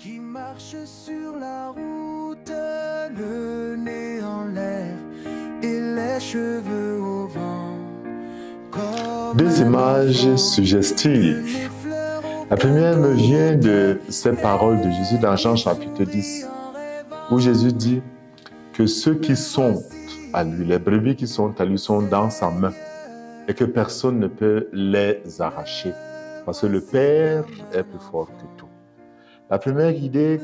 qui marche sur la route, le nez en l'air et les cheveux au vent. Deux images suggestives. La première me vient de ces paroles de Jésus dans Jean chapitre 10, où Jésus dit que ceux qui sont à lui, les brebis qui sont à lui, sont dans sa main et que personne ne peut les arracher parce que le Père est plus fort que tout. La première idée,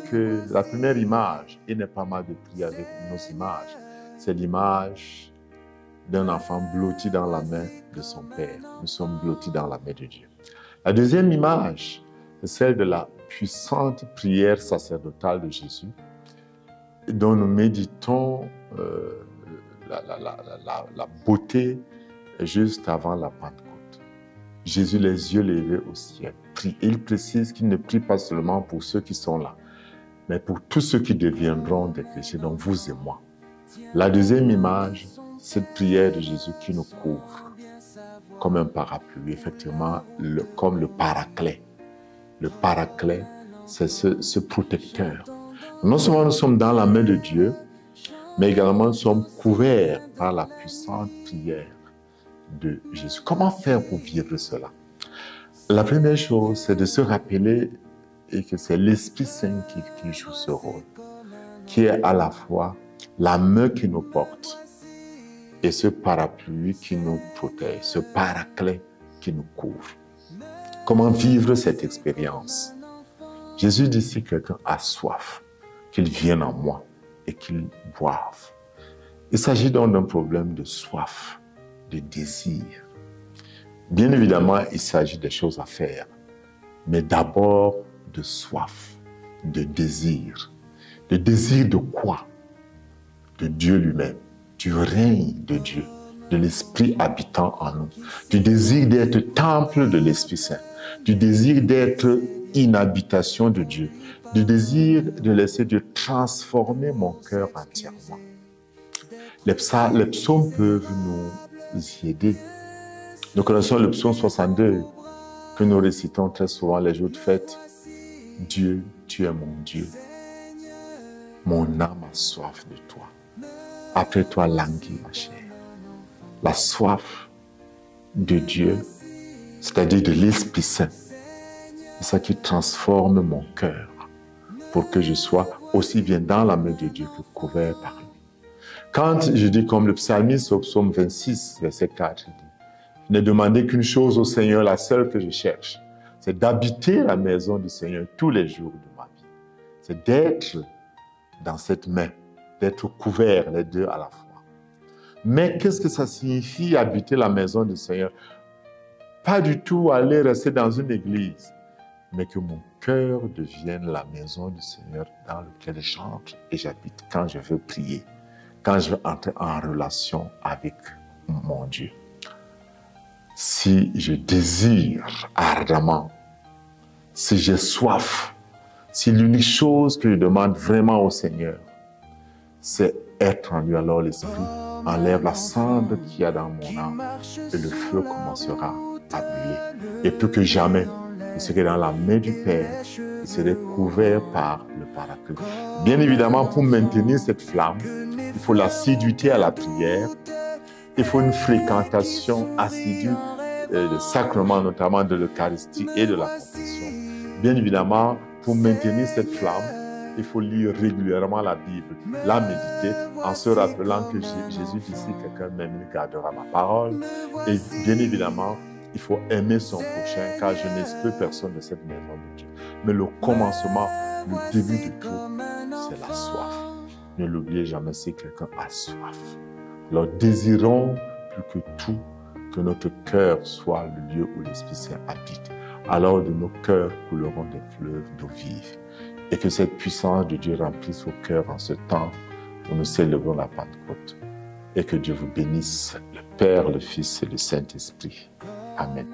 la première image, il n'est pas mal de prier avec nos images, c'est l'image d'un enfant blotti dans la main de son Père. Nous sommes blottis dans la main de Dieu. La deuxième image, c'est celle de la puissante prière sacerdotale de Jésus, dont nous méditons la beauté juste avant la Pentecôte. Jésus, les yeux levés au ciel, prie. Il précise qu'il ne prie pas seulement pour ceux qui sont là, mais pour tous ceux qui deviendront des chrétiens, donc vous et moi. La deuxième image, cette prière de Jésus qui nous couvre comme un parapluie, effectivement, comme le paraclet. Le paraclet, c'est ce protecteur. Non seulement nous sommes dans la main de Dieu, mais également nous sommes couverts par la puissante prière de Jésus. Comment faire pour vivre cela? La première chose, c'est de se rappeler que c'est l'Esprit Saint qui joue ce rôle, qui est à la fois la main qui nous porte et ce parapluie qui nous protège, ce paraclet qui nous couvre. Comment vivre cette expérience? Jésus dit si quelqu'un a soif, qu'il vienne en moi et qu'il boive. Il s'agit donc d'un problème de soif, de désir. Bien évidemment, il s'agit des choses à faire, mais d'abord de soif, de désir. De désir de quoi? De Dieu lui-même, du règne de Dieu, de l'Esprit habitant en nous, du désir d'être temple de l'Esprit Saint, du désir d'être une habitation de Dieu, du désir de laisser Dieu transformer mon cœur entièrement. Les psaumes peuvent nous y aider. Nous connaissons le psaume 62 que nous récitons très souvent les jours de fête. Dieu, tu es mon Dieu. Mon âme a soif de toi. Après toi languit ma chair. La soif de Dieu, c'est-à-dire de l'Esprit Saint, c'est ça qui transforme mon cœur pour que je sois aussi bien dans la main de Dieu que couvert par lui. Quand je dis comme le psalmiste au psaume 26, verset 4, il dit, je n'ai demandé qu'une chose au Seigneur, la seule que je cherche, c'est d'habiter la maison du Seigneur tous les jours de ma vie. C'est d'être dans cette main, d'être couvert les deux à la fois. Mais qu'est-ce que ça signifie habiter la maison du Seigneur? Pas du tout aller rester dans une église, mais que mon cœur devienne la maison du Seigneur dans laquelle j'entre et j'habite quand je veux prier, quand je veux entrer en relation avec mon Dieu. Si je désire ardemment, si j'ai soif, si l'unique chose que je demande vraiment au Seigneur, c'est être en lui, alors l'Esprit enlève la cendre qu'il y a dans mon âme et le feu commencera à brûler. Et plus que jamais, je serai dans la main du Père, je serai couvert par le paraclet. Bien évidemment, pour maintenir cette flamme, il faut l'assiduité à la prière, il faut une fréquentation assidue des sacrements, notamment de l'Eucharistie et de la confession. Bien évidemment, pour maintenir cette flamme, il faut lire régulièrement la Bible, la méditer, en se rappelant que Jésus dit, si quelqu'un m'aime, il gardera ma parole. Et bien évidemment, il faut aimer son prochain, car je n'exclus personne de cette maison de Dieu. Mais le commencement, le début de tout, c'est la soif. Ne l'oubliez jamais, si quelqu'un a soif. Alors désirons plus que tout que notre cœur soit le lieu où l'Esprit Saint habite. Alors de nos cœurs couleront des fleuves d'eau vive. Et que cette puissance de Dieu remplisse vos cœurs en ce temps où nous célébrons la Pentecôte. Et que Dieu vous bénisse, le Père, le Fils et le Saint-Esprit. Amen.